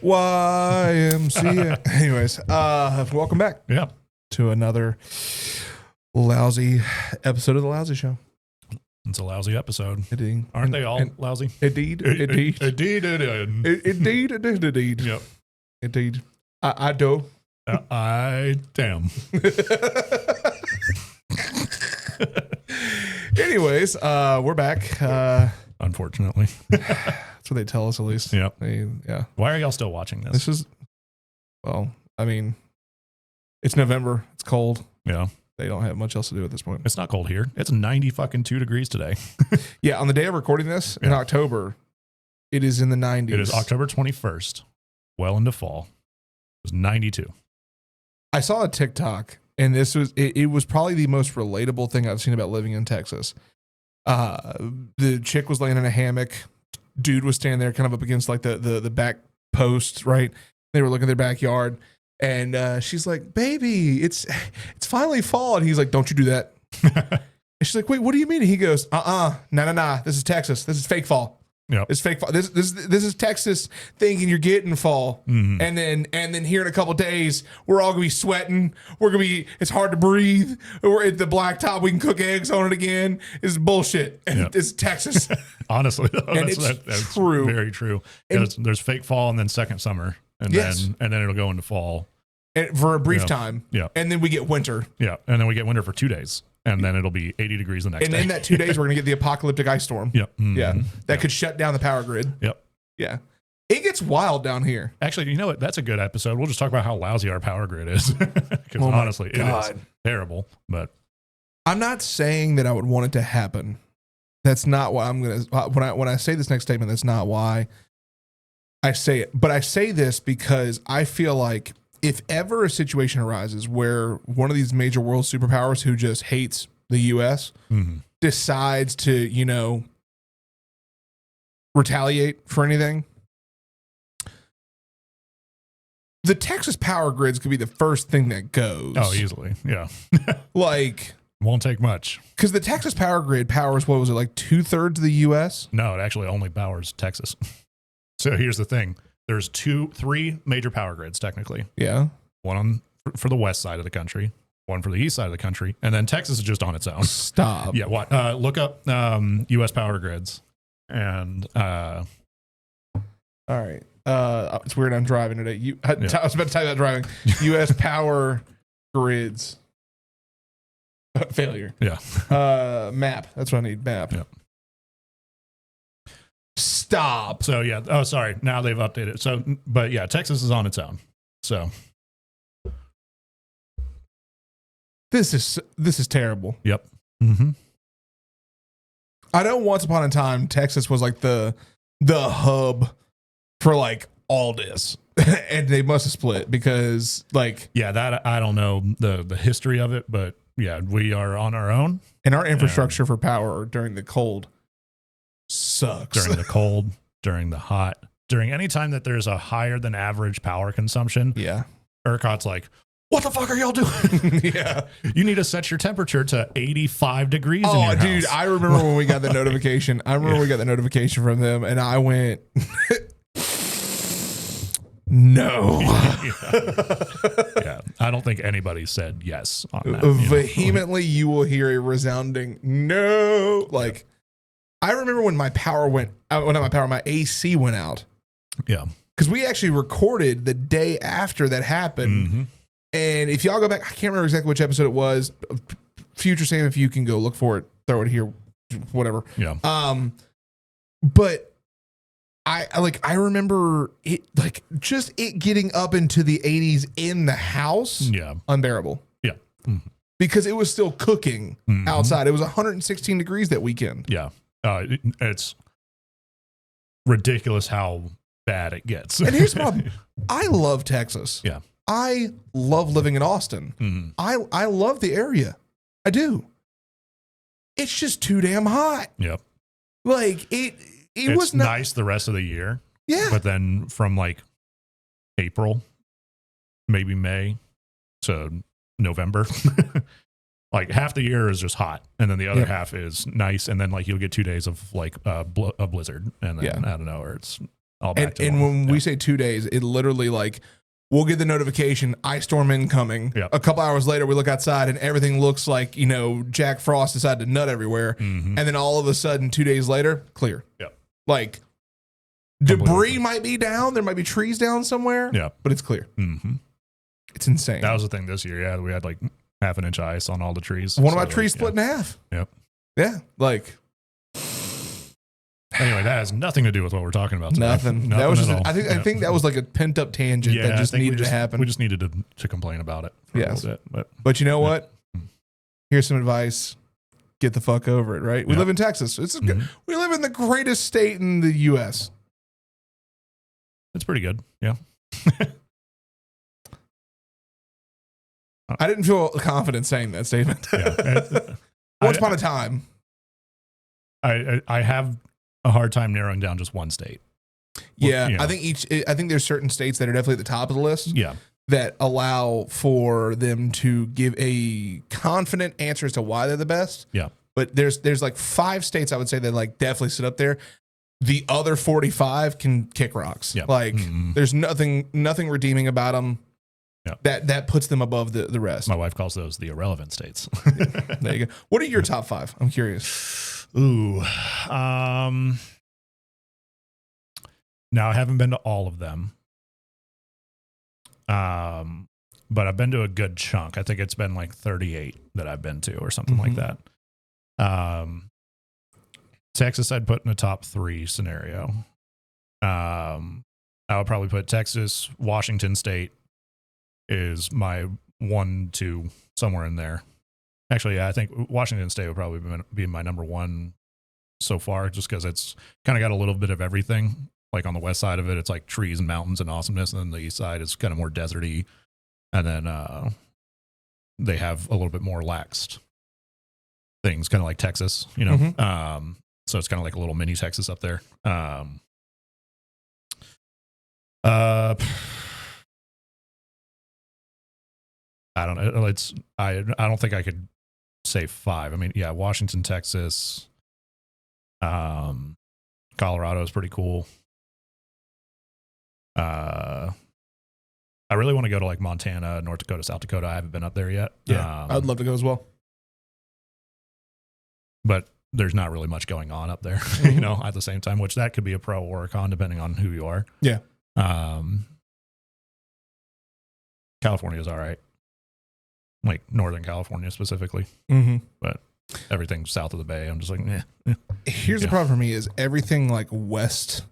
YMCA. Anyways, welcome back. Yeah. To another lousy episode of the Lousy Show. It's a lousy episode. Indeed. Aren't they all lousy? Indeed. Indeed. Indeed. Indeed. Yep. Indeed. I do. I damn. Anyways, we're back. Unfortunately. That's what they tell us, at least. Yep. Yeah. Why are y'all still watching this? This is, well, I mean, it's November. It's cold. Yeah. They don't have much else to do at this point. It's not cold here. It's 92 degrees today. Yeah. On the day of recording this in October, it is in the 90s. It is October 21st, well into fall. It was 92. I saw a TikTok, and this was it was probably the most relatable thing I've seen about living in Texas. The chick was laying in a hammock. Dude was standing there kind of up against like the back post, right? They were looking at their backyard, and she's like, "Baby, it's finally fall." And he's like, "Don't you do that." And she's like, "Wait, what do you mean?" And he goes, nah. This is Texas. This is fake fall. Yep. It's fake fall. This is Texas thinking you're getting fall. Mm-hmm. And then here in a couple days, we're all gonna be sweating. It's hard to breathe. We're at the blacktop. We can cook eggs on it again. It's bullshit. And it's Texas. Honestly, and that's true. Very true. And there's fake fall and then second summer. And then it'll go into fall. And for a brief time. Yeah. And then we get winter. Yeah. And then we get winter for 2 days. And then it'll be 80 degrees the next day. And in that 2 days, we're going to get the apocalyptic ice storm. Yep. Mm-hmm. Yeah. That could shut down the power grid. Yep. Yeah. It gets wild down here. Actually, you know what? That's a good episode. We'll just talk about how lousy our power grid is. Because honestly, it is terrible. But I'm not saying that I would want it to happen. That's not why I'm going to, when I say this next statement, that's not why I say it. But I say this because I feel like if ever a situation arises where one of these major world superpowers who just hates the U.S. Decides to, retaliate for anything, the Texas power grids could be the first thing that goes. Oh, easily. Yeah. Like, won't take much. Because the Texas power grid powers, what was it, like 2/3 of the U.S.? No, it actually only powers Texas. So here's the thing. There's 3 major power grids, technically. Yeah. One for the west side of the country, one for the east side of the country, and then Texas is just on its own. Stop. Yeah. What? Look up U.S. power grids, and all right. It's weird. I'm driving today. I was about to type about driving. U.S. power grids. Failure. Yeah. Map. That's what I need. Map. Yep. Stop. So yeah. Oh, sorry. Now they've updated. So, but yeah, Texas is on its own. So this is terrible. Yep. Mm-hmm. I know once upon a time Texas was like the hub for like all this, and they must have split because that I don't know the history of it, but yeah, we are on our own, and our infrastructure for power during the cold sucks. During the cold, during the hot, during any time that there's a higher than average power consumption. Yeah. ERCOT's like, what the fuck are y'all doing? Yeah. You need to set your temperature to 85 degrees in your dude, house. I remember when we got the notification. We got the notification from them, and I went, no. Yeah. I don't think anybody said yes on that. Vehemently, you will hear a resounding no. Like, I remember when my power went out, my AC went out. Yeah. Because we actually recorded the day after that happened. Mm-hmm. And if y'all go back, I can't remember exactly which episode it was. Future Sam, if you can go look for it, throw it here, whatever. Yeah. But I remember it, like, just it getting up into the 80s in the house. Yeah. Unbearable. Yeah. Mm-hmm. Because it was still cooking outside. It was 116 degrees that weekend. Yeah. It's ridiculous how bad it gets. And here's the problem. I love Texas. Yeah. I love living in Austin. Mm-hmm. I love the area. I do. It's just too damn hot. Yep. Like it's was nice the rest of the year. Yeah. But then from like April, maybe May to November, like half the year is just hot, and then the other half is nice, and then like you'll get 2 days of like a blizzard, and then I don't know, or it's all back to And normal. when we say 2 days, it literally like we'll get the notification, ice storm incoming. Yep. A couple hours later, we look outside and everything looks like, Jack Frost decided to nut everywhere. Mhm. And then all of a sudden, 2 days later, clear. Yep. Like Completely debris clear. might be down. There might be trees down somewhere. Yeah. But it's clear. Mm-hmm. It's insane. That was the thing this year. Yeah, we had like half an inch of ice on all the trees. One of my So, trees like, split in half. Yep. Yeah. Like Anyway, that has nothing to do with what we're talking about today. nothing. That was at just, all. I think that was like a pent up tangent that just I think needed to happen. We just needed to complain about it for Yes. a little bit. But you know what? Mm. Here's some advice. Get the fuck over it, right? We Yeah. live in Texas. Mhm. We live in the greatest state in the U.S. It's pretty good. Yeah. I didn't feel confident saying that statement. Yeah. Once upon a time. I have a hard time narrowing down just one state. Yeah, you know. I think there's certain states that are definitely at the top of the list Yeah. that allow for them to give a confident answer as to why they're the best. Yeah. But there's like 5 states I would say that like definitely sit up there. The other 45 can kick rocks. Yeah. Like Mhm. there's nothing redeeming about them. Yeah. That puts them above the rest. My wife calls those the irrelevant states. There you go. What are your top 5? I'm curious. Ooh. Now I haven't been to all of them. But I've been to a good chunk. I think it's been like 38 that I've been to or something like Mhm. that. Texas I'd put in a top 3 scenario. I would probably put Texas, Washington State is my 1, 2, somewhere in there. Actually, yeah, I think Washington State would probably be my number 1 so far, just because it's kind of got a little bit of everything. Like on the west side of it, it's like trees and mountains and awesomeness, and then the east side is kind of more deserty, and then they have a little bit more laxed things, kind of like Texas, you know. Mhm. So it's kind of like a little mini Texas up there. I don't know. I don't think I could say 5. I mean, yeah, Washington, Texas, Colorado is pretty cool. I really want to go to like Montana, North Dakota, South Dakota. I haven't been up there yet. Yeah, I'd love to go as well. But there's not really much going on up there, you know, at the same time, which that could be a pro or a con depending on who you are. Yeah. California is all right. Like Northern California specifically, Mm-hmm. but everything south of the Bay, I'm just like, eh. Here's the Yeah. problem for me is everything like west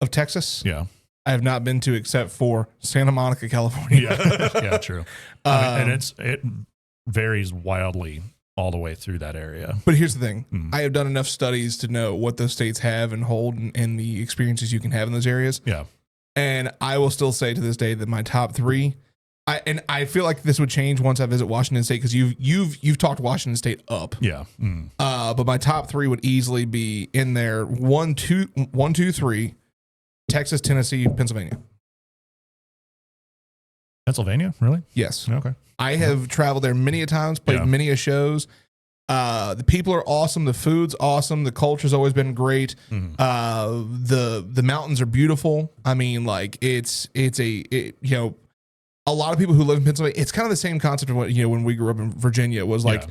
of Texas, Yeah. I have not been to except for Santa Monica, California. Yeah. Yeah, true. And it varies wildly all the way through that area. But here's the thing. Mm. I have done enough studies to know what those states have and hold and the experiences you can have in those areas. Yeah. And I will still say to this day that my top 3, I feel like this would change once I visit Washington State because you've talked Washington State up. Yeah. Mm. But my top 3 would easily be in there 1, 2, 3, Texas, Tennessee, Pennsylvania. Pennsylvania? Really? Yes. Okay. I have traveled there many a times, played Yeah. many a shows. The people are awesome. The food's awesome. The culture's always been great. Mhm. The mountains are beautiful. I mean, like it's a lot of people who live in Pennsylvania, it's kind of the same concept of what, when we grew up in Virginia, it was like,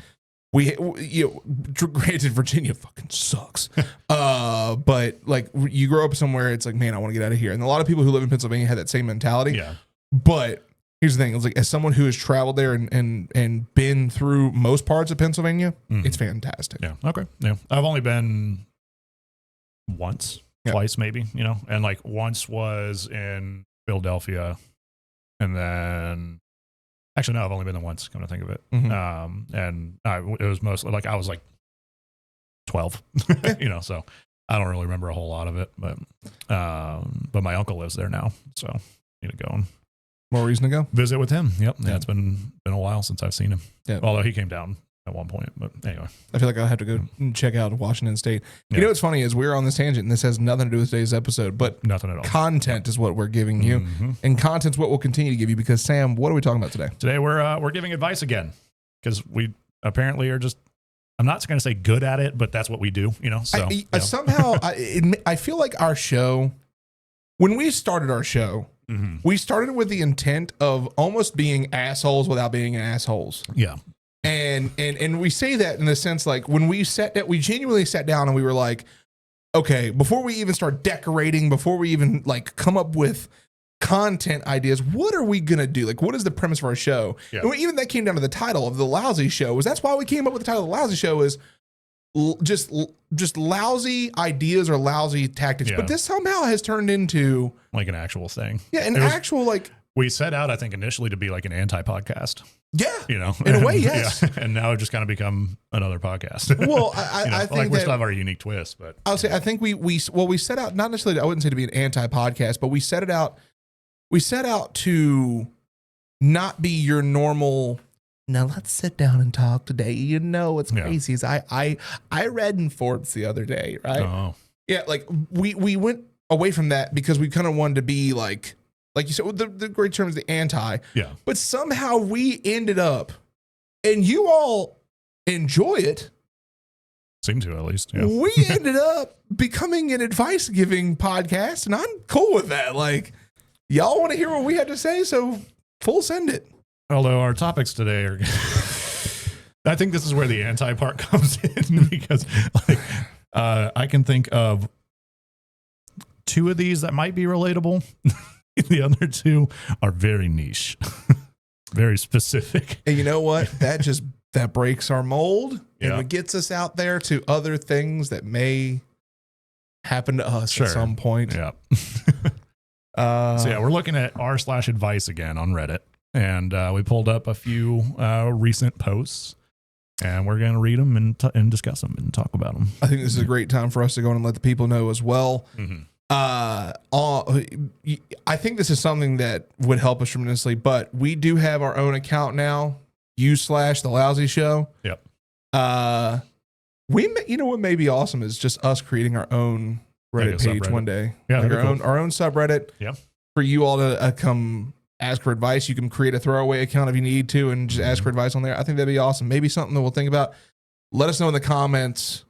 Yeah. granted, Virginia fucking sucks. But like you grow up somewhere, it's like, man, I want to get out of here. And a lot of people who live in Pennsylvania had that same mentality. Yeah. But here's the thing. It's like, as someone who has traveled there and been through most parts of Pennsylvania, Mhm. it's fantastic. Yeah. Okay. Yeah. I've only been once, Yeah. twice maybe, and like once was in Philadelphia, and then actually no, I've only been there once. Come to think of it, Mhm. and it was mostly like I was like 12, so I don't really remember a whole lot of it, but my uncle lives there now, so I need to go and More reason to go. visit with him. Yep. Yeah. Yeah. It's been a while since I've seen him. Yeah. Although he came down at one point, but anyway. I feel like I'll have to go and check out Washington State. Yeah. You know what's funny is we're on this tangent, and this has nothing to do with today's episode, but Nothing at all. content is what we're giving you, Mhm. and content's what we'll continue to give you. Because Sam, what are we talking about today? Today we're giving advice again because we apparently are just. I'm not going to say good at it, but that's what we do. So Somehow I feel like our show when we started our show, we started with the intent of almost being assholes without being assholes. Yeah. And we say that in the sense like when we genuinely sat down and we were like, okay, before we even start decorating, before we even like come up with content ideas, what are we gonna do? Like, what is the premise of our show? Yeah. And even that came down to the title of the Lousy Show. That's why we came up with the title of the Lousy Show is just lousy ideas or lousy tactics. Yeah. But this somehow has turned into Like an actual thing. Yeah, actual like we set out, I think, initially to be like an anti-podcast. Yeah, you know, in a way, yes. Yeah. And now it just kind of become another podcast. Well, I think like we that, still have our unique twist, but I'll say I think we set out not necessarily, I wouldn't say to be an anti-podcast, but we set out to not be your normal. Now let's sit down and talk today. You know what's crazy is I read in Forbes the other day, right? Oh. Yeah, like we went away from that because we kind of wanted to be like you said, the great term is the anti. Yeah. But somehow we ended up, and you all enjoy it. Seem to, at least. Yeah. We ended up becoming an advice giving podcast, and I'm cool with that. Like, y'all want to hear what we had to say, so full send it. Although our topics today are, I think this is where the anti part comes in because like, I can think of 2 of these that might be relatable. The other 2 are very niche, very specific. And you know what? That breaks our mold Yeah. and it gets us out there to other things that may happen to us at some point. Yeah. So yeah, we're looking at r/advice again on Reddit, and we pulled up a few recent posts, and we're going to read them and discuss them and talk about them. I think this is a great time for us to go and let the people know as well. Mm-hmm. I think this is something that would help us tremendously, but we do have our own account now, /the Lousy Show. Yep. You know what may be awesome is just us creating our own Reddit page one day. Yeah, like cool. our own subreddit. Yeah. For you all to come ask for advice. You can create a throwaway account if you need to and just ask for advice on there. I think that'd be awesome. Maybe something that we'll think about. Let us know in the comments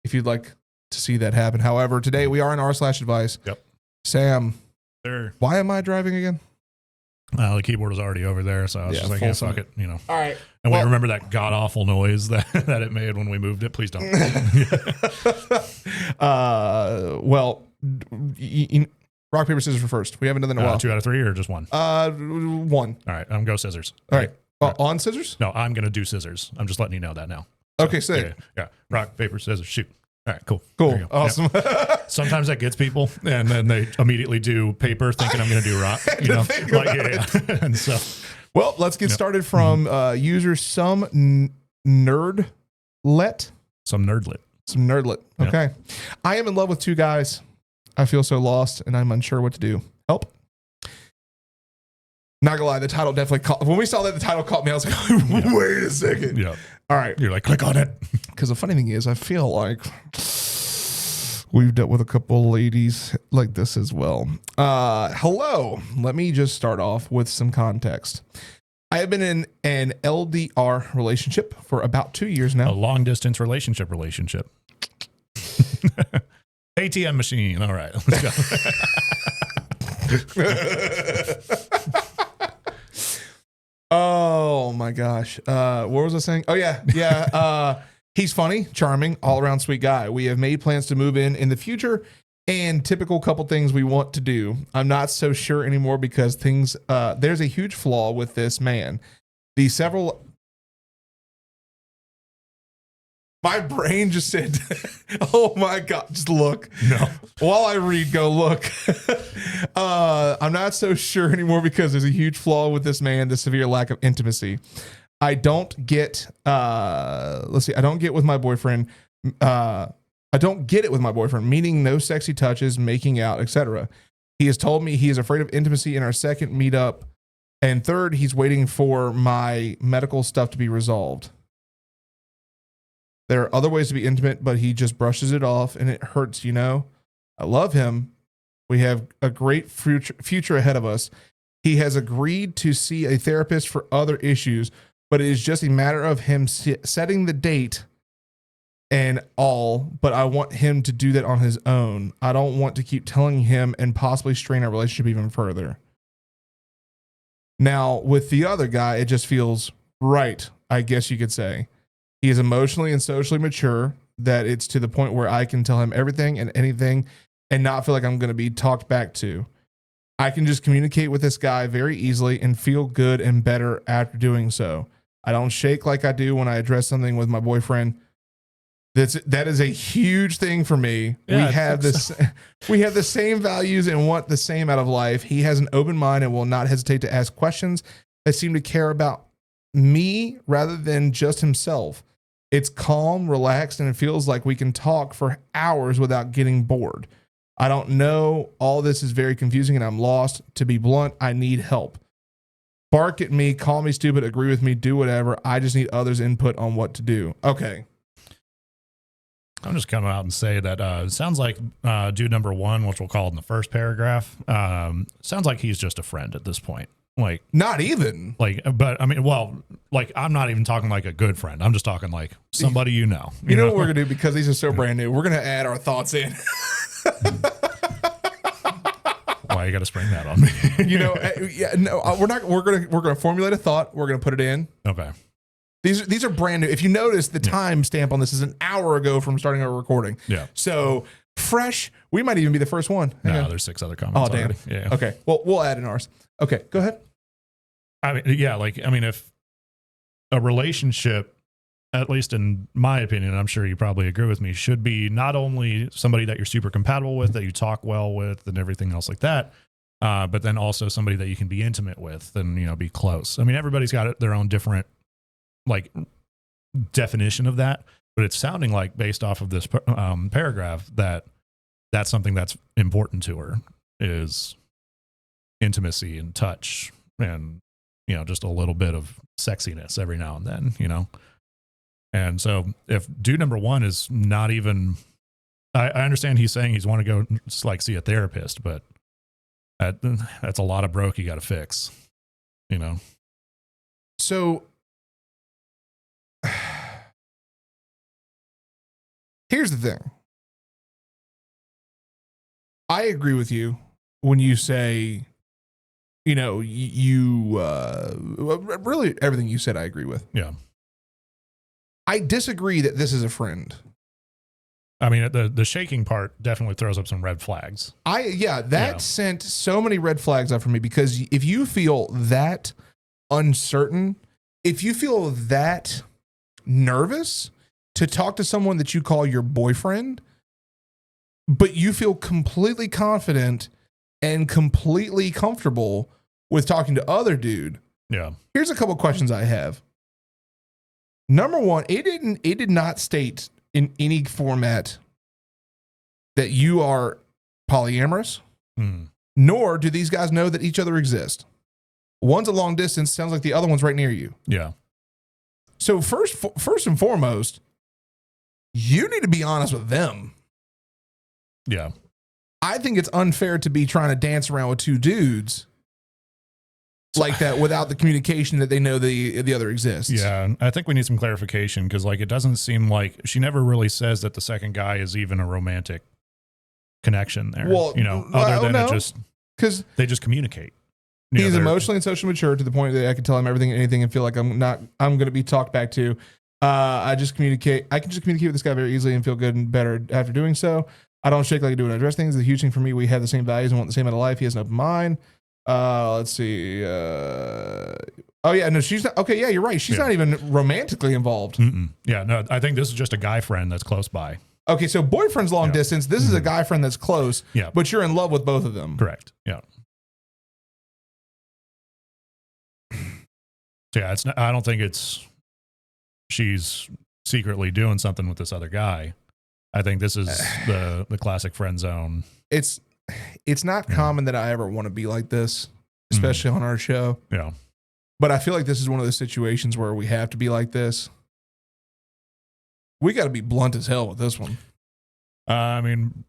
if you'd like to see that happen. However, today we are in r/advice. Yep. Sam, There. why am I driving again? The keyboard was already over there, so I was just like, yeah, fuck it, you know. All right. And we remember that god awful noise that it made when we moved it. Please don't. Rock, paper, scissors for first. We haven't done that in a while. 2 out of 3 or just 1? 1. All right, I'm go scissors. All right. On scissors? No, I'm gonna do scissors. I'm just letting you know that now. Okay, sick. Yeah. Rock, paper, scissors, shoot. All right, cool. Cool. Awesome. Yep. Sometimes that gets people, and then they immediately do paper, thinking I'm going to do rock. You know, like and so. Well, let's get started from user some nerdlet. Some nerdlet. Okay. Yep. I am in love with 2 guys. I feel so lost, and I'm unsure what to do. Help. Not gonna lie, the title definitely caught. When we saw that the title caught me, I was like, wait a second. Yeah. All right. You're like, click on it. Because the funny thing is, I feel like we've dealt with a couple ladies like this as well. Hello. Let me just start off with some context. I have been in an LDR relationship for about 2 years now. A long distance relationship. ATM machine. All right. Let's go. Oh my gosh. What was I saying? Oh yeah. He's funny, charming, all around sweet guy. We have made plans to move in the future and typical couple things we want to do. I'm not so sure anymore because there's a huge flaw with this man. My brain just said, oh my God, just look. No. While I read, go look. I'm not so sure anymore because there's a huge flaw with this man, the severe lack of intimacy. I don't get, I don't get with my boyfriend. I don't get it with my boyfriend, meaning no sexy touches, making out, etc. He has told me he is afraid of intimacy in our second meetup. And third, he's waiting for my medical stuff to be resolved. There are other ways to be intimate, but he just brushes it off and it hurts, you know? I love him. We have a great future ahead of us. He has agreed to see a therapist for other issues, but it is just a matter of him setting the date and all, but I want him to do that on his own. I don't want to keep telling him and possibly strain our relationship even further. Now, with the other guy, it just feels right, I guess you could say. He is emotionally and socially mature, that it's to the point where I can tell him everything and anything and not feel like I'm going to be talked back to. I can just communicate with this guy very easily and feel good and better after doing so. I don't shake like I do when I address something with my boyfriend. That is a huge thing for me. Yeah, we have the same values and want the same out of life. He has an open mind and will not hesitate to ask questions that seem to care about me rather than just himself. It's calm, relaxed, and it feels like we can talk for hours without getting bored. I don't know. All this is very confusing and I'm lost. To be blunt, I need help. Bark at me, call me stupid, agree with me, do whatever. I just need others' input on what to do. Okay. I'm just coming out and say that it sounds like dude number one, which we'll call in the first paragraph, sounds like he's just a friend at this point. Like, not even. Like, but I mean, well, like, I'm not even talking like a good friend. I'm just talking like somebody you know. You know what we're going to do? Because these are so brand new, we're going to add our thoughts in. Why you got to spring that on me? You know, yeah, no, we're not. We're gonna formulate a thought. We're gonna put it in. Okay. These are brand new. If you notice, the time stamp on this is an hour ago from starting our recording. Yeah. So fresh. We might even be the first one. No, there's 6 other comments. Oh, damn. Already. Yeah. Okay. Well, we'll add in ours. Okay. Go ahead. I mean, yeah. Like, I mean, if a relationship, at least in my opinion, I'm sure you probably agree with me, should be not only somebody that you're super compatible with, that you talk well with, and everything else like that, but then also somebody that you can be intimate with and, you know, be close. I mean, everybody's got their own different, like, definition of that, but it's sounding like, based off of this paragraph, that that's something that's important to her, is intimacy and touch and, you know, just a little bit of sexiness every now and then, you know. And so if dude number one is not even, I understand he's saying he's want to go like see a therapist, but that's a lot of broke you got to fix, you know? So here's the thing. I agree with you when you say, you know, really everything you said, I agree with. Yeah. I disagree that this is a friend. I mean, the shaking part definitely throws up some red flags. That sent so many red flags up for me, because if you feel that uncertain, if you feel that nervous to talk to someone that you call your boyfriend, but you feel completely confident and completely comfortable with talking to other dude. Yeah. Here's a couple questions I have. Number one, it did not state in any format that you are polyamorous, nor do these guys know that each other exist. One's a long distance, sounds like the other one's right near you. Yeah. So first and foremost, you need to be honest with them. Yeah. I think it's unfair to be trying to dance around with two dudes like that without the communication that they know the other exists. Yeah, I think we need some clarification, because like it doesn't seem like she never really says that the second guy is even a romantic connection there. Well, you know, other than it just because they just communicate. He's emotionally and socially mature to the point that I can tell him everything and anything and feel like I'm going to be talked back to. I can just communicate with this guy very easily and feel good and better after doing so. I don't shake like I do when I address things. It's a huge thing for me. We have the same values and want the same out of life. He has an open mind. Let's see. Oh yeah, no, she's not. Okay, yeah, you're right. She's not even romantically involved. Yeah, no, I think this is just a guy friend that's close by. Okay, so boyfriend's long distance. This is a guy friend that's close. Yeah, but you're in love with both of them. Correct. Yeah. So yeah, it's not, I don't think she's secretly doing something with this other guy. I think this is the classic friend zone. It's not common that I ever want to be like this, especially on our show. Yeah. But I feel like this is one of those situations where we have to be like this. We got to be blunt as hell with this one. I mean,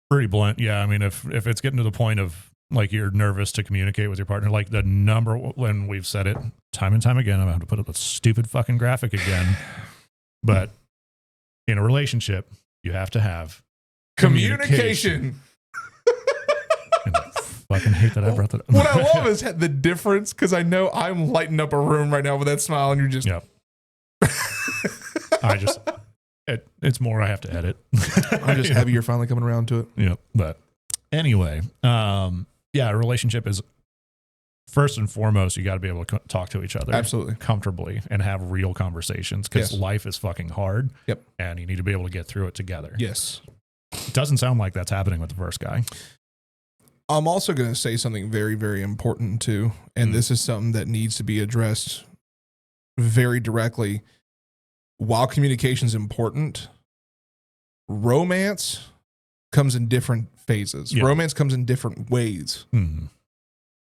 pretty blunt. Yeah. I mean, if it's getting to the point of like you're nervous to communicate with your partner, like the number, when we've said it time and time again, I'm going to have to put up a stupid fucking graphic again. But in a relationship, you have to have Communication. And I fucking hate that I brought that up. What I love is the difference, because I know I'm lighting up a room right now with that smile, and you're just. Yep. It's more I have to edit. I'm just happy you're finally coming around to it. Yep. But anyway, a relationship is first and foremost, you got to be able to talk to each other Absolutely comfortably and have real conversations, because life is fucking hard. Yep. And you need to be able to get through it together. Yes. It doesn't sound like that's happening with the first guy. I'm also going to say something very, very important too. And this is something that needs to be addressed very directly. While communication is important, romance comes in different phases. Yeah. Romance comes in different ways. Mm-hmm.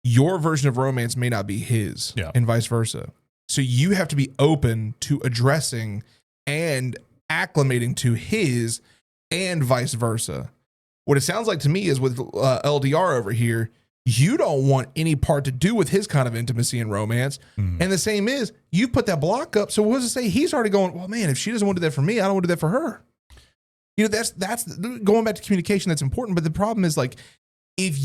Your version of romance may not be his, and vice versa. So you have to be open to addressing and acclimating to his and vice versa. What it sounds like to me is with LDR over here, you don't want any part to do with his kind of intimacy and romance. And the same is, you've put that block up. So what does it say? He's already going, well, man, if she doesn't want to do that for me, I don't want to do that for her. You know, that's going back to communication. That's important. But the problem is, like, if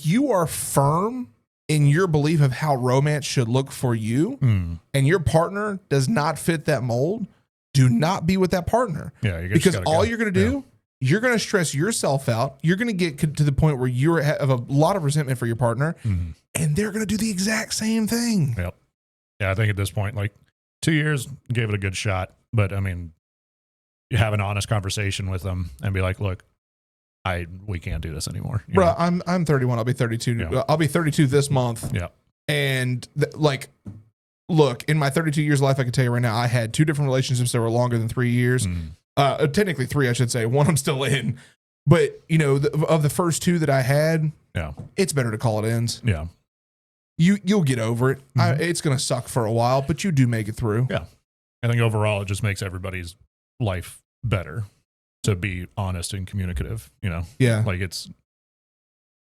you are firm in your belief of how romance should look for you, and your partner does not fit that mold, do not be with that partner. Yeah, because all you're going to do, you're going to stress yourself out. You're going to get to the point where you have a lot of resentment for your partner, and they're going to do the exact same thing. Yep. Yeah, I think at this point, like 2 years, gave it a good shot. But I mean, you have an honest conversation with them and be like, look, we can't do this anymore. Bro, I'm 31. I'll be 32. Yeah. I'll be 32 this month. Yeah. And look, in my 32 years of life, I can tell you right now, I had 2 different relationships that were longer than 3 years. Technically 3, I should say. 1 I'm still in. But, you know, of the first 2 that I had, it's better to call it ends. Yeah. You'll get over it. It's going to suck for a while, but you do make it through. Yeah. I think overall, it just makes everybody's life better to be honest and communicative, you know? Yeah. Like it's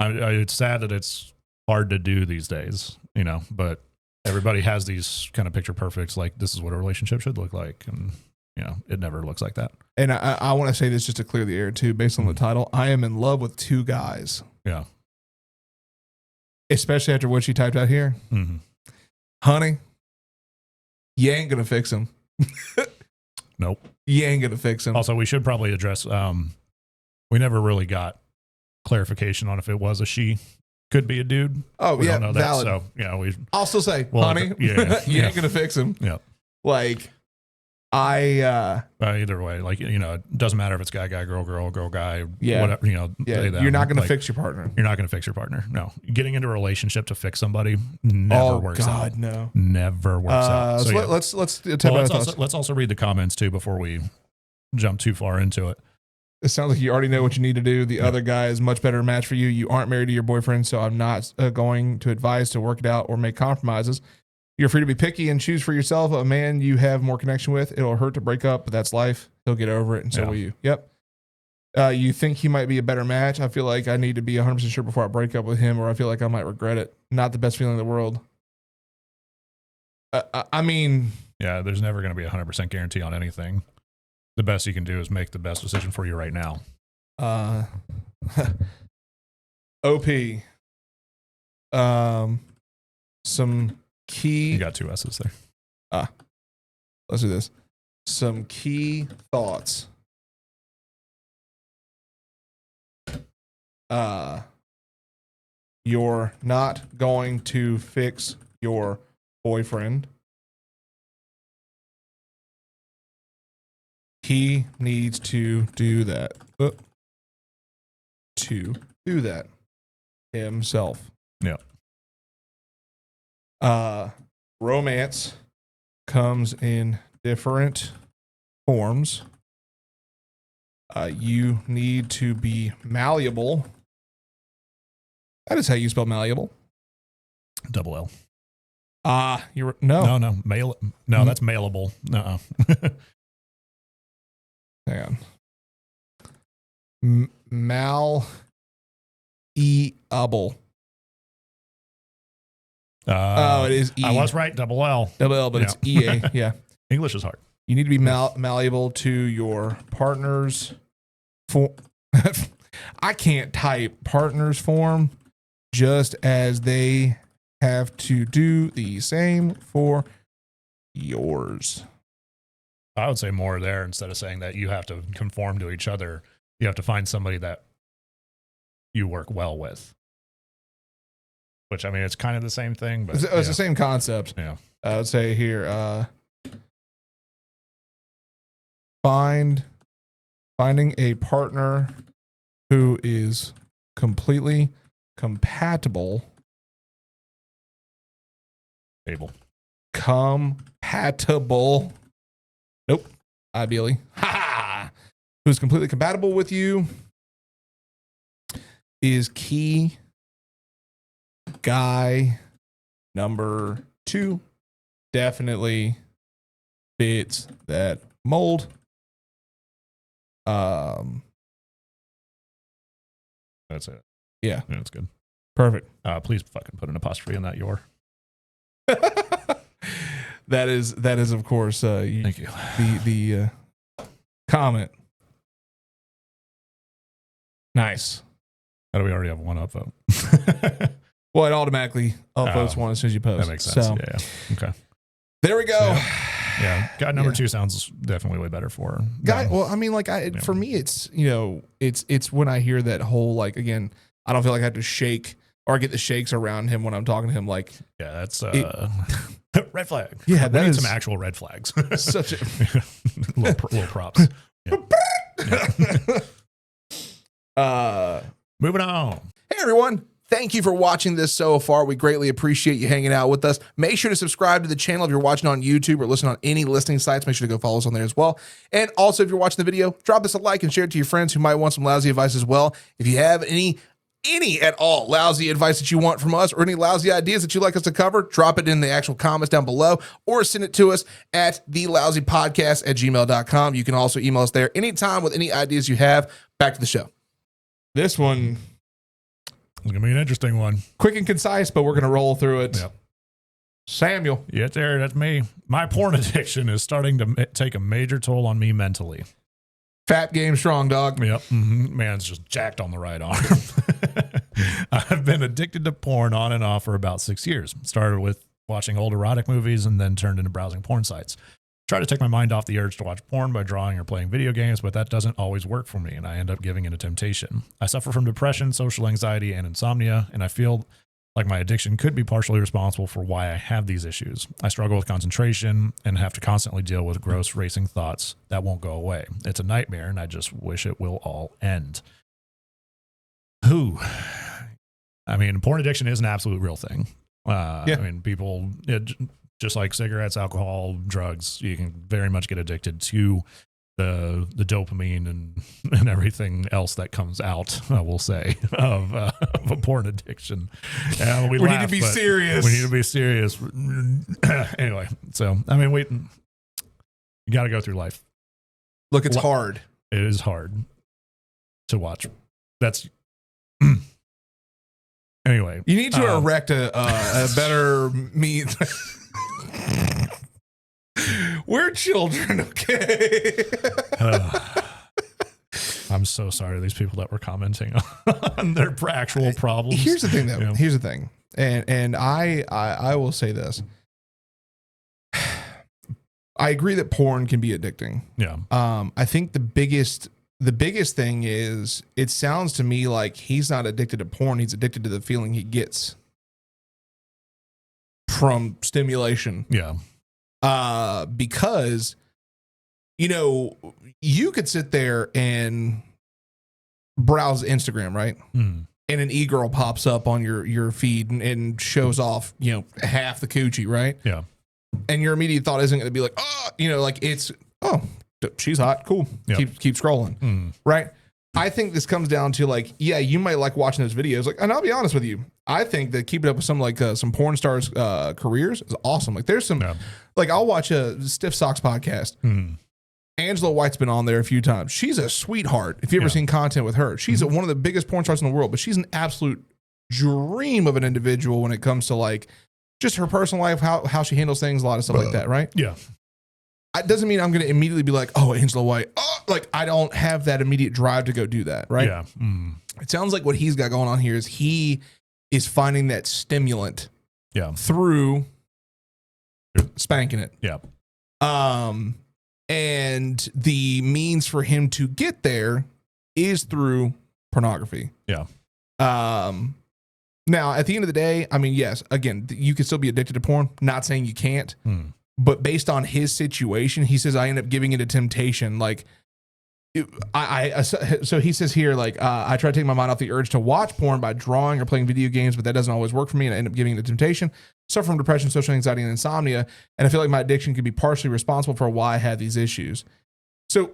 sad that it's hard to do these days, you know, but everybody has these kind of picture perfects, like this is what a relationship should look like. And, you know, it never looks like that. And I want to say this just to clear the air too, based on the title. I am in love with 2 guys. Yeah. Especially after what she typed out here. Honey, you ain't going to fix him. Nope. You ain't going to fix him. Also, we should probably address, we never really got clarification on if it was a she. Could be a dude. Oh, we yeah, don't know that. valid. So, yeah, I'll still say, honey, you ain't going to fix him. Yeah. Like, either way, like, you know, it doesn't matter if it's guy, girl, guy, whatever, you know. You're not going to fix your partner. You're not going to fix your partner. No. Getting into a relationship to fix somebody never works out. Oh, God, no. Never works out. So, let's also read the comments, too, before we jump too far into it. It sounds like you already know what you need to do. The other guy is much better match for you. You aren't married to your boyfriend, so I'm not going to advise to work it out or make compromises. You're free to be picky and choose for yourself a man you have more connection with. It'll hurt to break up, but that's life. He'll get over it, and so will you. Yep. You think he might be a better match? I feel like I need to be 100% sure before I break up with him, or I feel like I might regret it. Not the best feeling in the world. I mean... Yeah, there's never going to be a 100% guarantee on anything. The best you can do is make the best decision for you right now. OP. Some key... You got 2 S's there. Let's do this. Some key thoughts. You're not going to fix your boyfriend. He needs to do that. To do that himself. Yeah. Romance comes in different forms. You need to be malleable. That is how you spell malleable. Double L. You're no. No. No, that's mailable. No. Hang on. Malleable. It is E. I was right, double L. Double L, but it's EA. Yeah. English is hard. You need to be malleable to your partner's form. I can't type partner's form, just as they have to do the same for yours. I would say more there instead of saying that you have to conform to each other. You have to find somebody that you work well with. Which, I mean, it's kind of the same thing, but it's the same concept. Yeah. I would say here, finding a partner who is completely compatible. Compatible. Nope. Ideally. Who's completely compatible with you is key guy number 2. Definitely fits that mold. That's it. Yeah. That's good. Perfect. Please fucking put an apostrophe in that your. That is of course Thank you. The comment. Nice. How do we already have one upvote? Well, it automatically upvotes one as soon as you post. That makes sense. So, Yeah. Okay. there we go. Yeah. Guy number 2 sounds definitely way better for her. Guy. Well, I mean, like, for me, it's, you know, it's when I hear that whole, like, again, I don't feel like I have to shake or get the shakes around him when I'm talking to him. Like, yeah, that's red flag. Yeah, we need is some actual red flags. such a little props. Yeah. Moving on. Hey, everyone. Thank you for watching this so far. We greatly appreciate you hanging out with us. Make sure to subscribe to the channel if you're watching on YouTube or listening on any listening sites. Make sure to go follow us on there as well. And also, if you're watching the video, drop us a like and share it to your friends who might want some lousy advice as well. If you have any at all lousy advice that you want from us or any lousy ideas that you'd like us to cover, drop it in the actual comments down below or send it to us at thelousypodcast@gmail.com. You can also email us there anytime with any ideas you have. Back to the show. This one, it's going to be an interesting one. quick and concise, but we're going to roll through it. Yep. Samuel. Yeah, that's me. My porn addiction is starting to take a major toll on me mentally. Fat game strong, dog. Yep. Mm-hmm. Man's just jacked on the right arm. I've been addicted to porn on and off for about 6 years. Started with watching old erotic movies and then turned into browsing porn sites. Try to take my mind off the urge to watch porn by drawing or playing video games, but that doesn't always work for me, and I end up giving in to temptation. I suffer from depression, social anxiety, and insomnia, and I feel like my addiction could be partially responsible for why I have these issues. I struggle with concentration and have to constantly deal with gross racing thoughts that won't go away. It's a nightmare, and I just wish it will all end. I mean, porn addiction is an absolute real thing. I mean, people, just like cigarettes, alcohol, drugs, you can very much get addicted to the dopamine and everything else that comes out, I will say, of a porn addiction. We need to be serious. We need to be serious. Anyway, so, I mean, you got to go through life. Look, it's hard. It is hard to watch. That's... Anyway. You need to erect a better meat. We're children, okay? I'm so sorry to these people that were commenting on their actual problems. Here's the thing, though. Yeah. Here's the thing. And I will say this. I agree that porn can be addicting. Yeah. I think the biggest thing is, it sounds to me like he's not addicted to porn. He's addicted to the feeling he gets from stimulation. Yeah. Because, you know, you could sit there and browse Instagram, right? Mm. And an e-girl pops up on your feed and shows off, you know, half the coochie, right? Yeah. And your immediate thought isn't going to be like, oh, you know, like it's, oh, she's hot. Cool. Yep. Keep scrolling. Right. I think this comes down to, like, yeah, you might like watching those videos. Like, and I'll be honest with you, I think that keeping up with some, like, some porn stars' careers is awesome. Like, there's some, like, I'll watch a Stiff Socks podcast. Angela White's been on there a few times. She's a sweetheart. If you've ever seen content with her, she's one of the biggest porn stars in the world, but she's an absolute dream of an individual when it comes to, like, just her personal life, how she handles things, a lot of stuff like that. Right. Yeah. it doesn't mean I'm going to immediately be like, oh, Angela White. Oh, like I don't have that immediate drive to go do that. Right. Yeah. Mm. It sounds like what he's got going on here is he is finding that stimulant through spanking it. Yeah. And the means for him to get there is through pornography. Yeah. Now, at the end of the day, I mean, yes, again, you can still be addicted to porn. Not saying you can't, but based on his situation, he says I end up giving it a temptation. Like, so he says here, like, I try to take my mind off the urge to watch porn by drawing or playing video games, but that doesn't always work for me, and I end up giving it a temptation. Suffer from depression, social anxiety, and insomnia, and I feel like my addiction could be partially responsible for why I have these issues. So,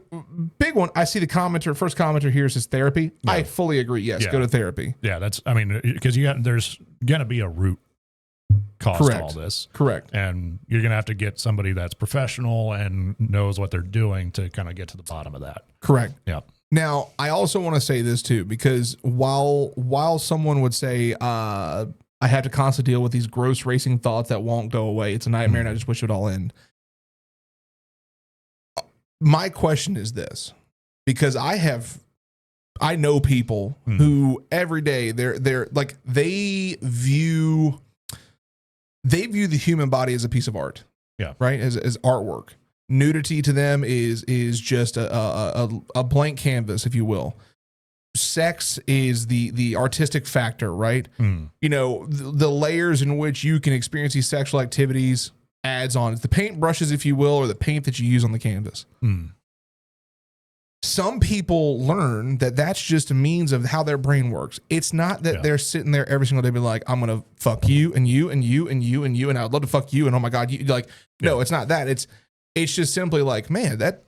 big one. I see the commenter. First commenter here says therapy. Yeah. I fully agree. Yes, go to therapy. Yeah, that's. I mean, because there's gonna be a root cause to all this. Correct. And you're gonna have to get somebody that's professional and knows what they're doing to kind of get to the bottom of that. Correct. Yeah. Now, I also want to say this too, because while someone would say, I have to constantly deal with these gross racing thoughts that won't go away. It's a nightmare, and I just wish it would all end. My question is this, because I know people who every day they're like, they view the human body as a piece of art. Yeah. Right. As artwork. Nudity to them is just a blank canvas, if you will. Sex is the artistic factor, right? You know, the layers in which you can experience these sexual activities adds on. It's the paint brushes, if you will, or the paint that you use on the canvas. Some people learn that that's just a means of how their brain works. It's not that they're sitting there every single day being like, I'm going to fuck you and you and you and you and you, and I would love to fuck you. And oh my God, you like, no, it's not that. It's just simply like, man, that,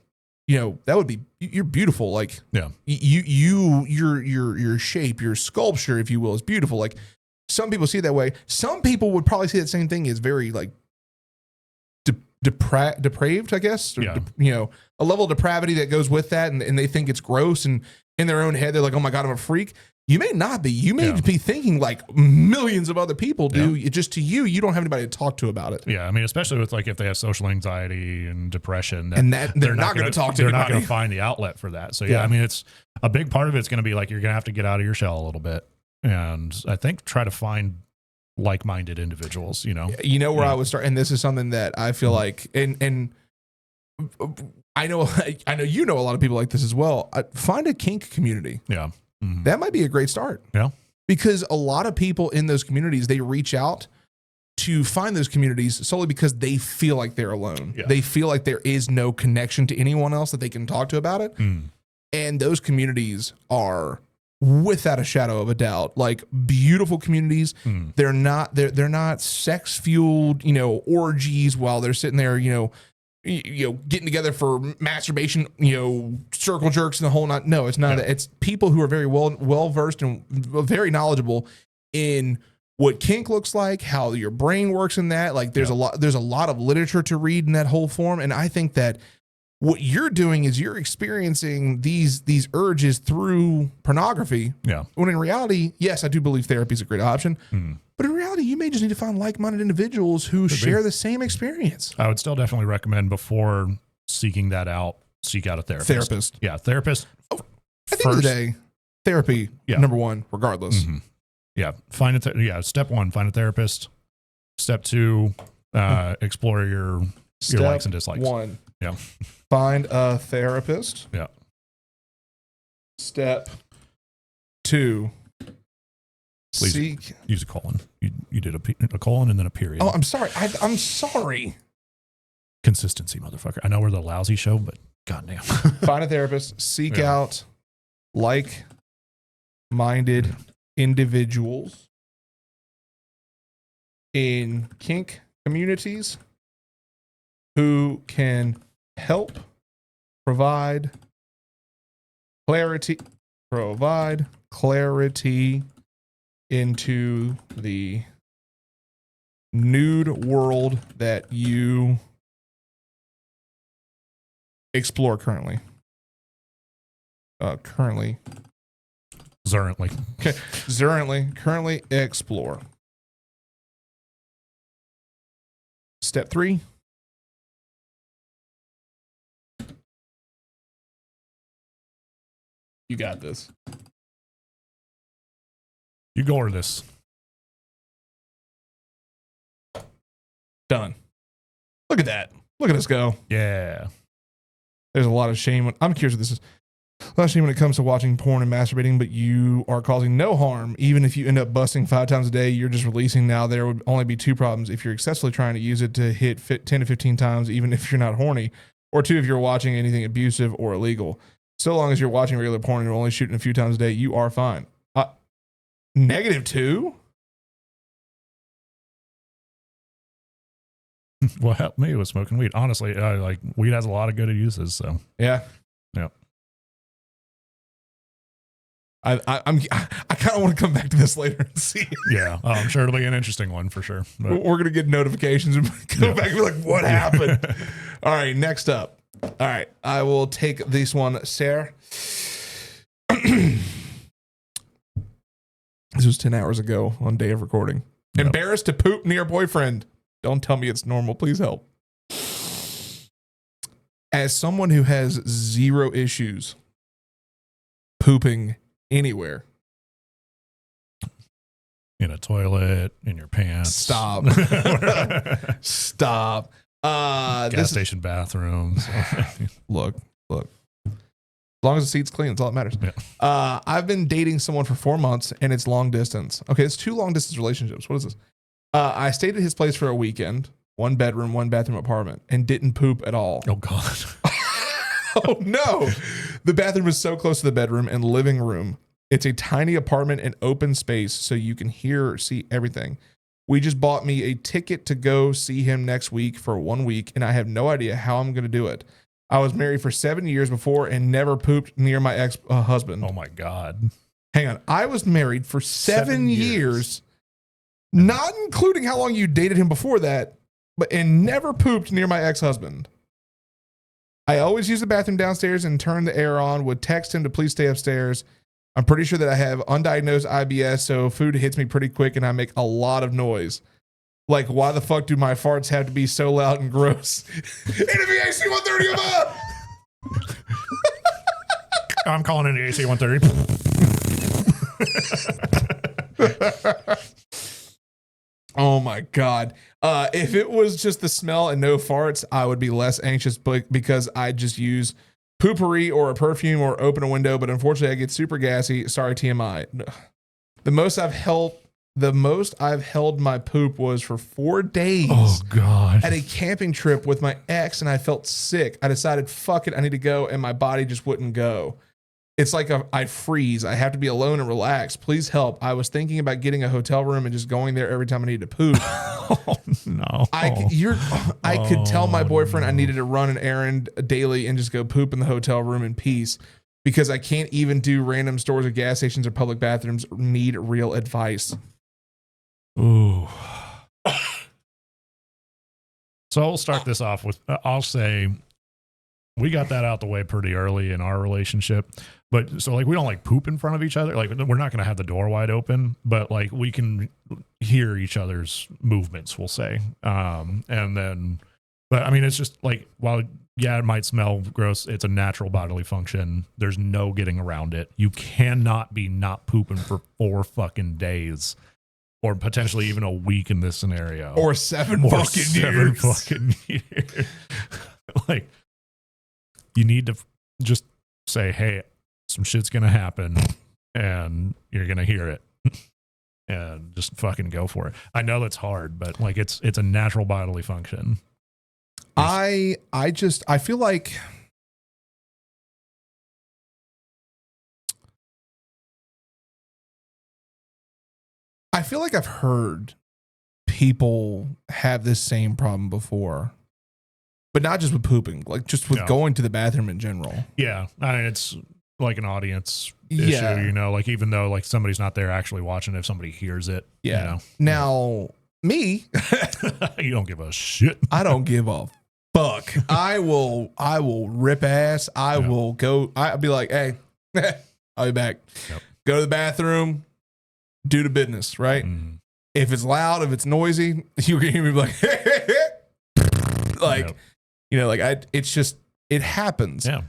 you know, that would be, you're beautiful. Like, your shape, your sculpture, if you will, is beautiful. Like, some people see it that way. Some people would probably see that same thing as very like depraved, I guess, or you know, a level of depravity that goes with that, and they think it's gross, and in their own head they're like, oh my God, I'm a freak. You may not be. You may be thinking like millions of other people do. It just, to you don't have anybody to talk to about it. Yeah, I mean, especially with like if they have social anxiety and depression, and that they're not going to talk to they're anybody. not going to find the outlet for that. So I mean, it's a big part of it's going to be like you're going to have to get out of your shell a little bit, and I think try to find like-minded individuals. You know where I would start, and this is something that I feel like, and I know you know a lot of people like this as well. Find a kink community. Yeah. That might be a great start. Yeah. Because a lot of people in those communities, they reach out to find those communities solely because they feel like they're alone. Yeah. They feel like there is no connection to anyone else that they can talk to about it. And those communities are, without a shadow of a doubt, like beautiful communities. They're not sex fueled, you know, orgies while they're sitting there, you know, getting together for masturbation, you know, circle jerks and the whole not. No, it's not. Yeah. It's people who are very well versed and very knowledgeable in what kink looks like, how your brain works in that. Like there's a lot of literature to read in that whole form. And I think that what you're doing is you're experiencing these urges through pornography. Yeah. When in reality, yes, I do believe therapy is a great option. But in reality, you may just need to find like-minded individuals who share the same experience. I would still definitely recommend, before seeking that out, seek out a therapist. Yeah, therapist. At the end of the day, therapy, number one, regardless. Yeah, step one, find a therapist. Step two, explore your likes and dislikes. One, yeah, find a therapist. Yeah. Step two, please seek. Use a colon. You did a colon and then a period. Oh, I'm sorry. I'm sorry. Consistency, motherfucker. I know we're the lousy show, but goddamn. Find a therapist. Seek out like-minded individuals in kink communities who can help provide clarity into the nude world that you explore currently. Currently explore. Step 3, You got this. You go over this. Done. Look at that. Look at us go. Yeah. There's a lot of shame. I'm curious what this is. A lot of shame when it comes to watching porn and masturbating, but you are causing no harm. Even if you end up busting 5 times a day, you're just releasing now. There would only be 2 problems. If you're excessively trying to use it to hit 10 to 15 times, even if you're not horny, or 2, if you're watching anything abusive or illegal. So long as you're watching regular porn and you're only shooting a few times a day, you are fine. -2? What helped me was smoking weed. Honestly, like weed has a lot of good uses. So Yeah. yeah. I kind of want to come back to this later and see. Yeah, I'm sure it'll be an interesting one for sure. But We're going to get notifications and go back and be like, what happened? All right, next up. All right, I will take this one, Sarah. This was 10 hours ago on day of recording. Yep. Embarrassed to poop near boyfriend. Don't tell me it's normal. Please help. As someone who has 0 issues pooping anywhere. In a toilet, in your pants. Stop. Stop. Gas station bathrooms. Look. As long as the seat's clean, that's all that matters. Yeah. I've been dating someone for 4 months and it's long distance. Okay, it's 2 long distance relationships. What is this? I stayed at his place for a weekend, 1 bedroom, 1 bathroom apartment, and didn't poop at all. Oh God. Oh no. The bathroom is so close to the bedroom and living room. It's a tiny apartment and open space so you can hear or see everything. We just bought me a ticket to go see him next week for 1 week, and I have no idea how I'm going to do it. I was married for 7 years before and never pooped near my ex-husband. Oh my God. Hang on. I was married for 7 years, not including how long you dated him before that, and never pooped near my ex-husband. I always use the bathroom downstairs and turn the air on, would text him to please stay upstairs. I'm pretty sure that I have undiagnosed IBS, so food hits me pretty quick and I make a lot of noise. Like, why the fuck do my farts have to be so loud and gross? Enemy AC 130 above! I'm calling in the AC 130. Oh my God. If it was just the smell and no farts, I would be less anxious because I just use poopery or a perfume or open a window. But unfortunately, I get super gassy. Sorry, TMI. The most I've held my poop was for 4 days. Oh God. At a camping trip with my ex, and I felt sick. I decided, fuck it, I need to go, and my body just wouldn't go. It's like I freeze. I have to be alone and relax. Please help. I was thinking about getting a hotel room and just going there every time I need to poop. Oh no. I could tell my boyfriend I needed to run an errand daily and just go poop in the hotel room in peace because I can't even do random stores or gas stations or public bathrooms. Need real advice. Ooh. So I'll start this off with, I'll say we got that out the way pretty early in our relationship. But so like, we don't like poop in front of each other. Like we're not going to have the door wide open, but like we can hear each other's movements, we'll say. And then, but I mean, it's just like, while yeah, it might smell gross, it's a natural bodily function. There's no getting around it. You cannot be not pooping for 4 fucking days. Or potentially even a week in this scenario. Or 7 fucking years. Fucking years. Like, you need to just say, hey, some shit's going to happen and you're going to hear it. And just fucking go for it. I know that's hard, but like it's a natural bodily function. I feel like I've heard people have this same problem before, but not just with pooping, like just with going to the bathroom in general. Yeah. I mean, it's like an audience issue, you know, like even though like somebody's not there actually watching, if somebody hears it, yeah. You know. Now, me, you don't give a shit. I don't give a fuck. I will rip ass. Will go. I'll be like, hey, I'll be back. Yep. Go to the bathroom. Do the business, right? Mm. If it's loud, if it's noisy, you can hear me like, like, you know, like it's just, it happens. Yeah.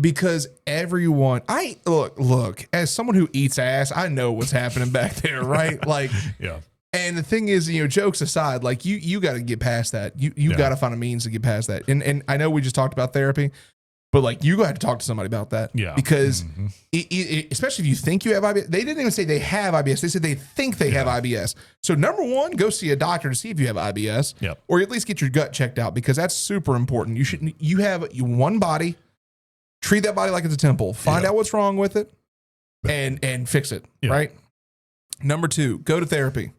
because everyone, look, as someone who eats ass, I know what's happening back there, right? Like, Yeah. And the thing is, jokes aside, like you got to get past that. You got to find a means to get past that. And I know we just talked about therapy, but like you got to talk to somebody about that. Yeah. Because especially if you think you have IBS, they didn't even say they have IBS. They said they think they have IBS. So number one, go see a doctor to see if you have IBS, or at least get your gut checked out, because that's super important. You have one body, treat that body like it's a temple, find out what's wrong with it, and fix it. Right. Number two, go to therapy.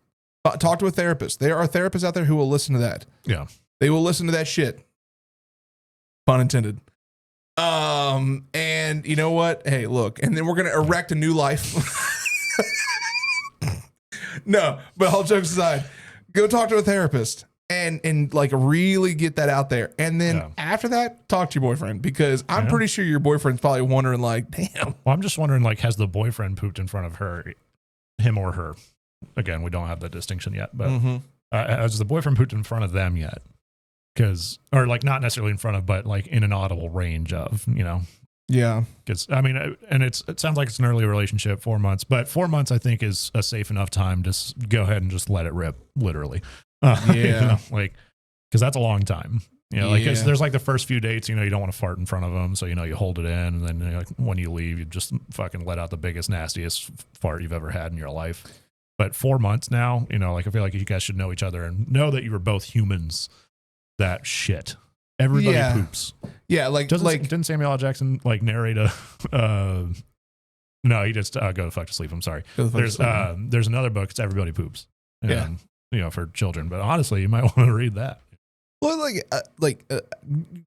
Talk to a therapist. There are therapists out there who will listen to that. Yeah. They will listen to that shit. Pun intended. And you know what? Hey, look, and then we're going to erect a new life. No, but all jokes aside, go talk to a therapist and like really get that out there. And then after that, talk to your boyfriend, because I'm pretty sure your boyfriend's probably wondering like, damn. Well, I'm just wondering, like, has the boyfriend pooped in front of him or her? Again, we don't have the distinction yet, but has the boyfriend pooped in front of them yet? Or like not necessarily in front of, but like in an audible range of, Yeah. Because I mean, and it sounds like it's an early relationship, 4 months, but 4 months I think is a safe enough time to go ahead and just let it rip, literally. Like, because that's a long time. Like there's like the first few dates, you don't want to fart in front of them, so you hold it in, and then like, when you leave, you just fucking let out the biggest, nastiest fart you've ever had in your life. But 4 months now, like I feel like you guys should know each other and know that you were both humans. That shit. Everybody poops. Yeah, didn't Samuel L. Jackson like narrate a? No, he just go the fuck to sleep. I'm sorry. There's another book. It's Everybody Poops. And, for children. But honestly, you might want to read that. Well,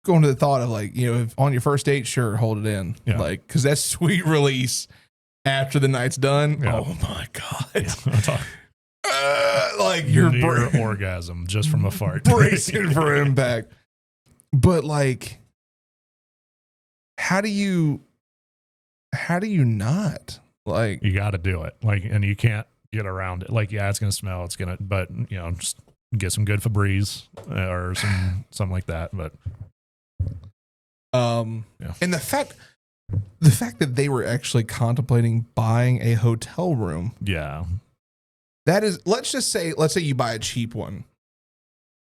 going to the thought of like, if on your first date, sure, hold it in, because that's sweet release. After the night's done, oh my god! Like your near orgasm just from a fart, bracing for impact. But like, how do you not like? You got to do it, like, and you can't get around it. Like, it's gonna smell. It's gonna, but just get some good Febreze or something like that. But and the fact that they were actually contemplating buying a hotel room. Yeah. That is, let's say you buy a cheap one,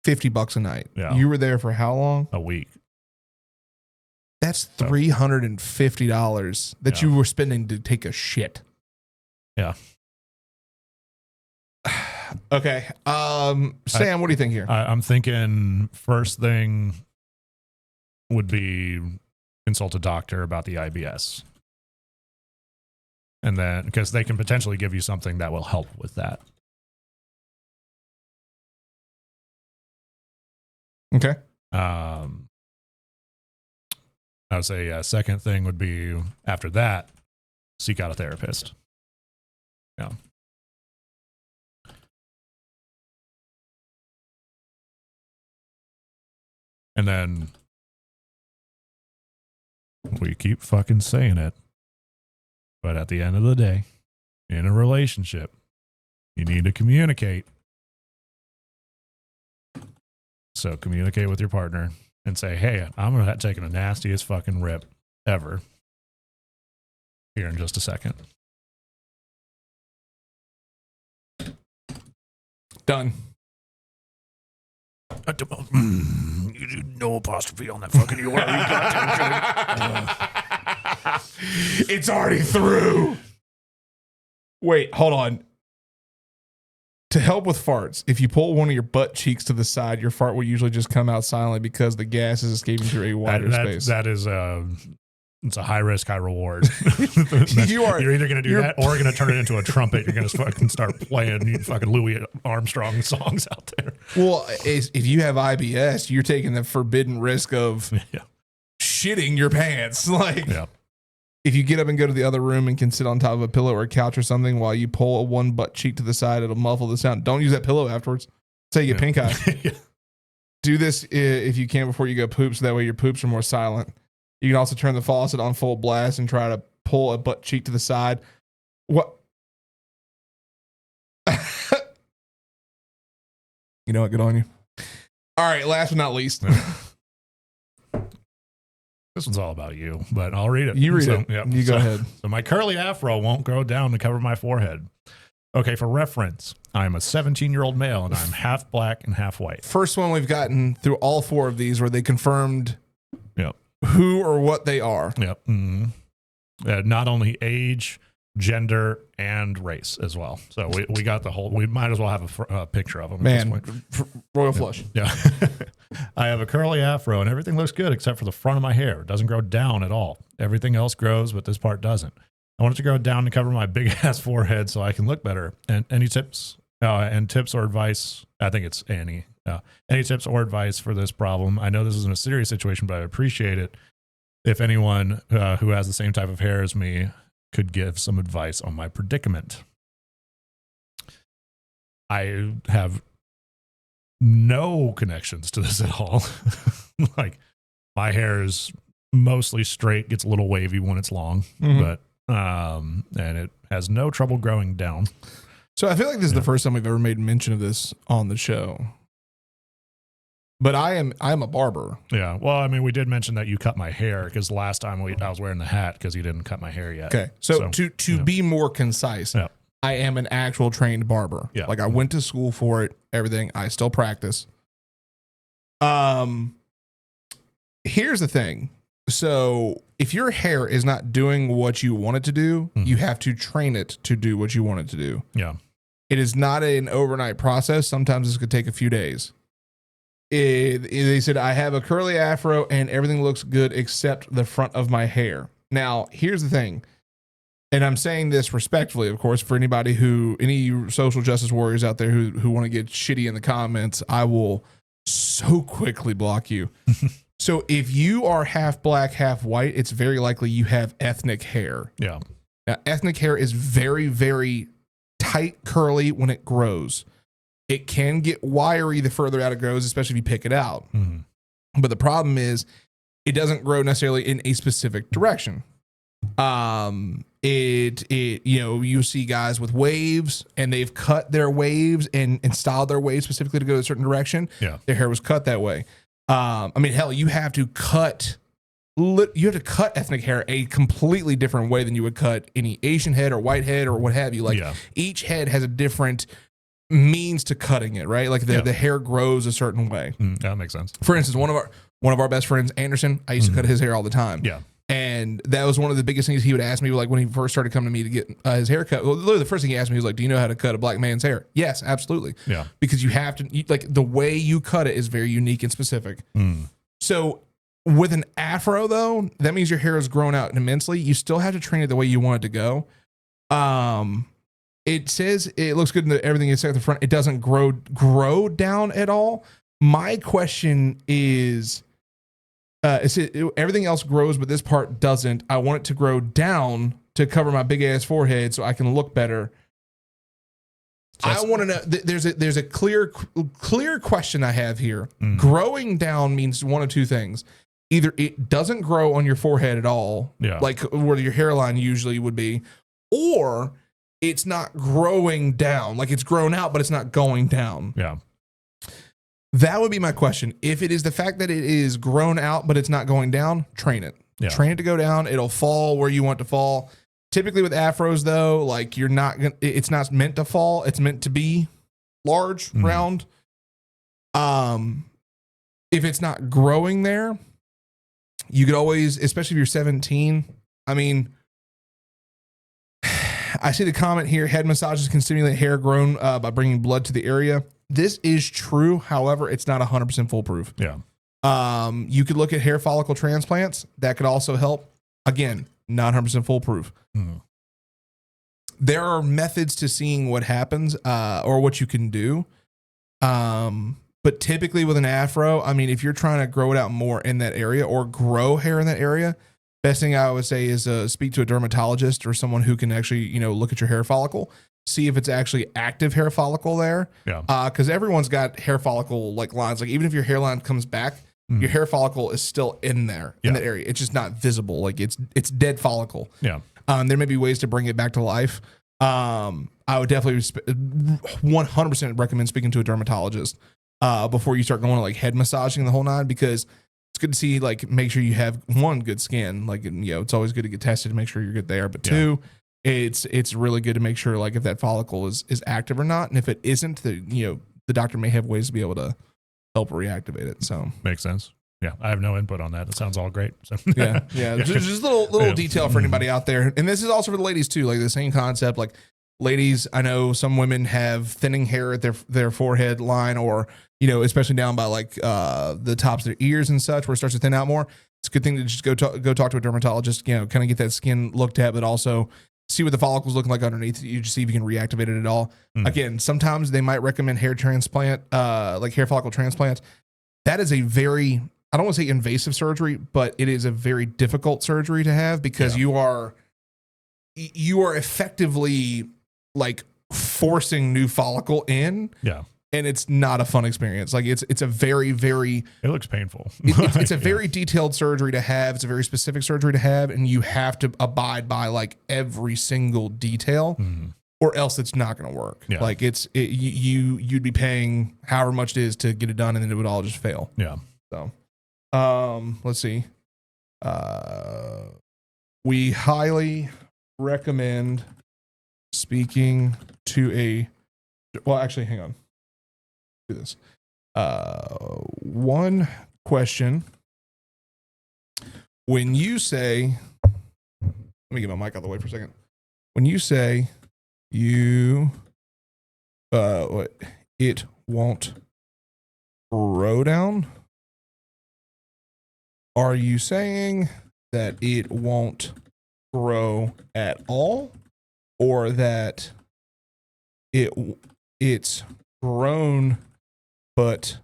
$50 a night. Yeah. You were there for how long? A week. That's $350 that you were spending to take a shit. Yeah. Okay. Sam, what do you think here? I'm thinking first thing would be consult a doctor about the IBS. And then, because they can potentially give you something that will help with that. Okay. I would say a second thing would be, after that, seek out a therapist. Yeah. And then we keep fucking saying it, but at the end of the day, in a relationship, you need to communicate. So communicate with your partner and say, hey, I'm going to take the nastiest fucking rip ever here in just a second. Done. You do no apostrophe on that fucking you got It's already through. Wait, hold on. To help with farts, if you pull one of your butt cheeks to the side, your fart will usually just come out silently because the gas is escaping through a wider space. That is it's a high risk, high reward. You're either going to do that or you're going to turn it into a trumpet. You're going to fucking start playing fucking Louis Armstrong songs out there. Well, if you have IBS, you're taking the forbidden risk of shitting your pants. Like, if you get up and go to the other room and can sit on top of a pillow or a couch or something while you pull one butt cheek to the side, it'll muffle the sound. Don't use that pillow afterwards. Say you get pink eye. Do this if you can before you go poop, so that way your poops are more silent. You can also turn the faucet on full blast and try to pull a butt cheek to the side. What? You know what? Good on you. All right. Last but not least. This one's all about you, but I'll read it. You read it. Yep. You go ahead. So my curly afro won't grow down to cover my forehead. Okay, for reference, I'm a 17-year-old male and I'm half black and half white. First one we've gotten through all 4 of these where they confirmed Yep. who or what they are. Yep. Not only age, gender, and race as well. So we got the whole. We might as well have a picture of them. Man, at this point. royal flush. Yeah. I have a curly afro and everything looks good except for the front of my hair. It doesn't grow down at all. Everything else grows, but this part doesn't. I want it to grow down to cover my big ass forehead so I can look better. And any tips and tips or advice? I think it's Annie. Any tips or advice for this problem? I know this isn't a serious situation, but I appreciate it if anyone who has the same type of hair as me could give some advice on my predicament. I have no connections to this at all. Like, my hair is mostly straight, gets a little wavy when it's long, but and it has no trouble growing down. So I feel like this is the first time we've ever made mention of this on the show. But I'm a barber. Yeah. Well, I mean, we did mention that you cut my hair because last time I was wearing the hat because you didn't cut my hair yet. Okay. So to be more concise, I am an actual trained barber. Yeah. Like, I went to school for it, everything. I still practice. Here's the thing. So if your hair is not doing what you want it to do, you have to train it to do what you want it to do. Yeah. It is not an overnight process. Sometimes this could take a few days. They said, I have a curly afro and everything looks good except the front of my hair. Now, here's the thing. And I'm saying this respectfully, of course, for any social justice warriors out there who want to get shitty in the comments, I will so quickly block you. So if you are half black, half white, it's very likely you have ethnic hair. Yeah. Now, ethnic hair is very, very tight, curly when it grows. It can get wiry the further out it grows, especially if you pick it out. But the problem is it doesn't grow necessarily in a specific direction. You see guys with waves and they've cut their waves and styled their waves specifically to go a certain direction. Yeah. Their hair was cut that way. I mean, hell, you have to cut ethnic hair a completely different way than you would cut any Asian head or white head or what have you. Like, each head has a different means to cutting it, right? Like the hair grows a certain way. That makes sense. For instance, one of our best friends, Anderson, I used to cut his hair all the time. Yeah. And that was one of the biggest things he would ask me, like, when he first started coming to me to get his hair cut. Well, literally the first thing he asked me was like, do you know how to cut a black man's hair? Yes, absolutely. Yeah. Because you have to, like, the way you cut it is very unique and specific. So with an afro, though, that means your hair is grown out immensely. You still have to train it the way you want it to go. It says it looks good in everything except the front. It doesn't grow down at all. My question is, everything else grows, but this part doesn't. I want it to grow down to cover my big ass forehead so I can look better. So I want to know. There's a clear question I have here. Growing down means one of two things. Either it doesn't grow on your forehead at all, like where your hairline usually would be, or it's not growing down. Like, it's grown out, but it's not going down. Yeah. That would be my question. If it is the fact that it is grown out, but it's not going down, train it. Yeah. Train it to go down. It'll fall where you want it to fall. Typically with afros, though, like, it's not meant to fall. It's meant to be large, round. If it's not growing there, you could always, especially if you're 17, I mean, I see the comment here, head massages can stimulate hair grown by bringing blood to the area. This is true. However, it's not 100% foolproof. Yeah. You could look at hair follicle transplants. That could also help. Again, not 100% foolproof. There are methods to seeing what happens or what you can do. But typically with an afro, I mean, if you're trying to grow it out more in that area or grow hair in that area, best thing I would say is speak to a dermatologist or someone who can actually, look at your hair follicle, see if it's actually active hair follicle there. Yeah. Because everyone's got hair follicle like lines. Like, even if your hairline comes back, your hair follicle is still in there in that area. It's just not visible. Like, it's dead follicle. Yeah. There may be ways to bring it back to life. I would definitely 100% recommend speaking to a dermatologist before you start going to like head massaging the whole nine, because it's good to see, like, make sure you have one, good skin. Like, it's always good to get tested to make sure you're good there. But two, it's really good to make sure, like, if that follicle is active or not. And if it isn't, the doctor may have ways to be able to help reactivate it. So makes sense. Yeah, I have no input on that. It sounds all great. So. yeah. Just little detail for anybody out there. And this is also for the ladies too, like the same concept. Like, ladies, I know some women have thinning hair at their forehead line, or especially down by like the tops of their ears and such, where it starts to thin out more. It's a good thing to just go talk to a dermatologist. Kind of get that skin looked at, but also see what the follicles looking like underneath. You just see if you can reactivate it at all. Again, sometimes they might recommend hair transplant, like hair follicle transplant. That is a very, I don't want to say invasive surgery, but it is a very difficult surgery to have, because you are effectively like forcing new follicle in. Yeah. And it's not a fun experience. Like, it's a very, very, it looks painful. It's a very detailed surgery to have. It's a very specific surgery to have. And you have to abide by like every single detail, or else it's not going to work. Yeah. Like, you'd be paying however much it is to get it done, and then it would all just fail. Yeah. So, let's see. We highly recommend speaking to actually, hang on. Do this. One question. When you say, let me get my mic out of the way for a second. When you say it won't grow down, are you saying that it won't grow at all, or that it's grown but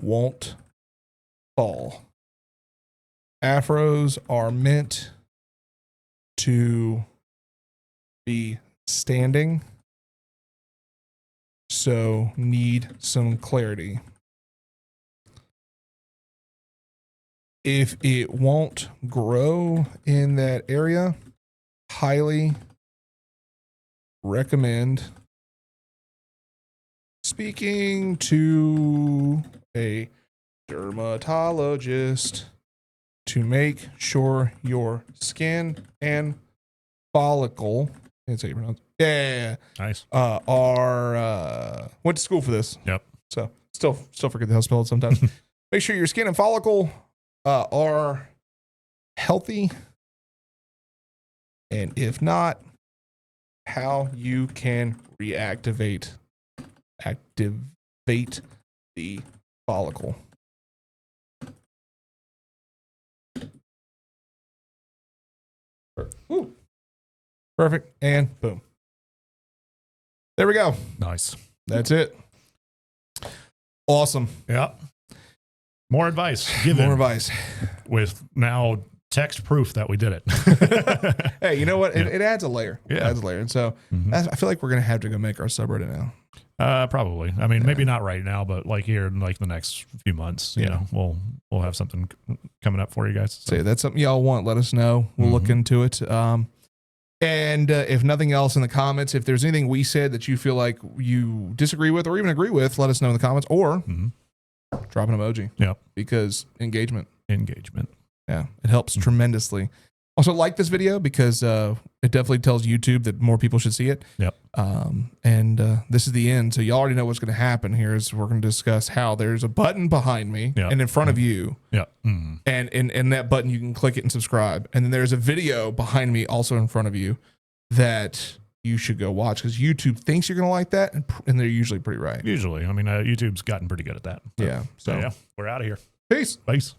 won't fall? Afros are meant to be standing, so need some clarity. If it won't grow in that area, highly recommend speaking to a dermatologist to make sure your skin and follicle, that's how you pronounce it. Yeah. Nice. Went to school for this. Yep. So still forget how to spell it sometimes. Make sure your skin and follicle are healthy, and if not, how you can activate the follicle. Ooh. Perfect. And boom. There we go. Nice. That's it. Awesome. Yeah. More advice. More advice. With now text proof that we did it. Hey, you know what? It adds a layer. Yeah. It adds a layer. And so I feel like we're going to have to go make our subreddit now. Probably. I mean, maybe not right now, but like here in like the next few months, you know, we'll have something coming up for you guys. So that's something y'all want. Let us know. We'll look into it. And if nothing else in the comments, if there's anything we said that you feel like you disagree with or even agree with, let us know in the comments, or drop an emoji. Yeah. Because engagement. Yeah. It helps tremendously. Also, like this video, because it definitely tells YouTube that more people should see it. Yep. And this is the end. So you already know what's going to happen here is we're going to discuss how there's a button behind me and in front of you. Yeah. And that button, you can click it and subscribe. And then there's a video behind me also in front of you that you should go watch, because YouTube thinks you're going to like that. And they're usually pretty right. Usually. I mean, YouTube's gotten pretty good at that. So, yeah. We're out of here. Peace. Peace.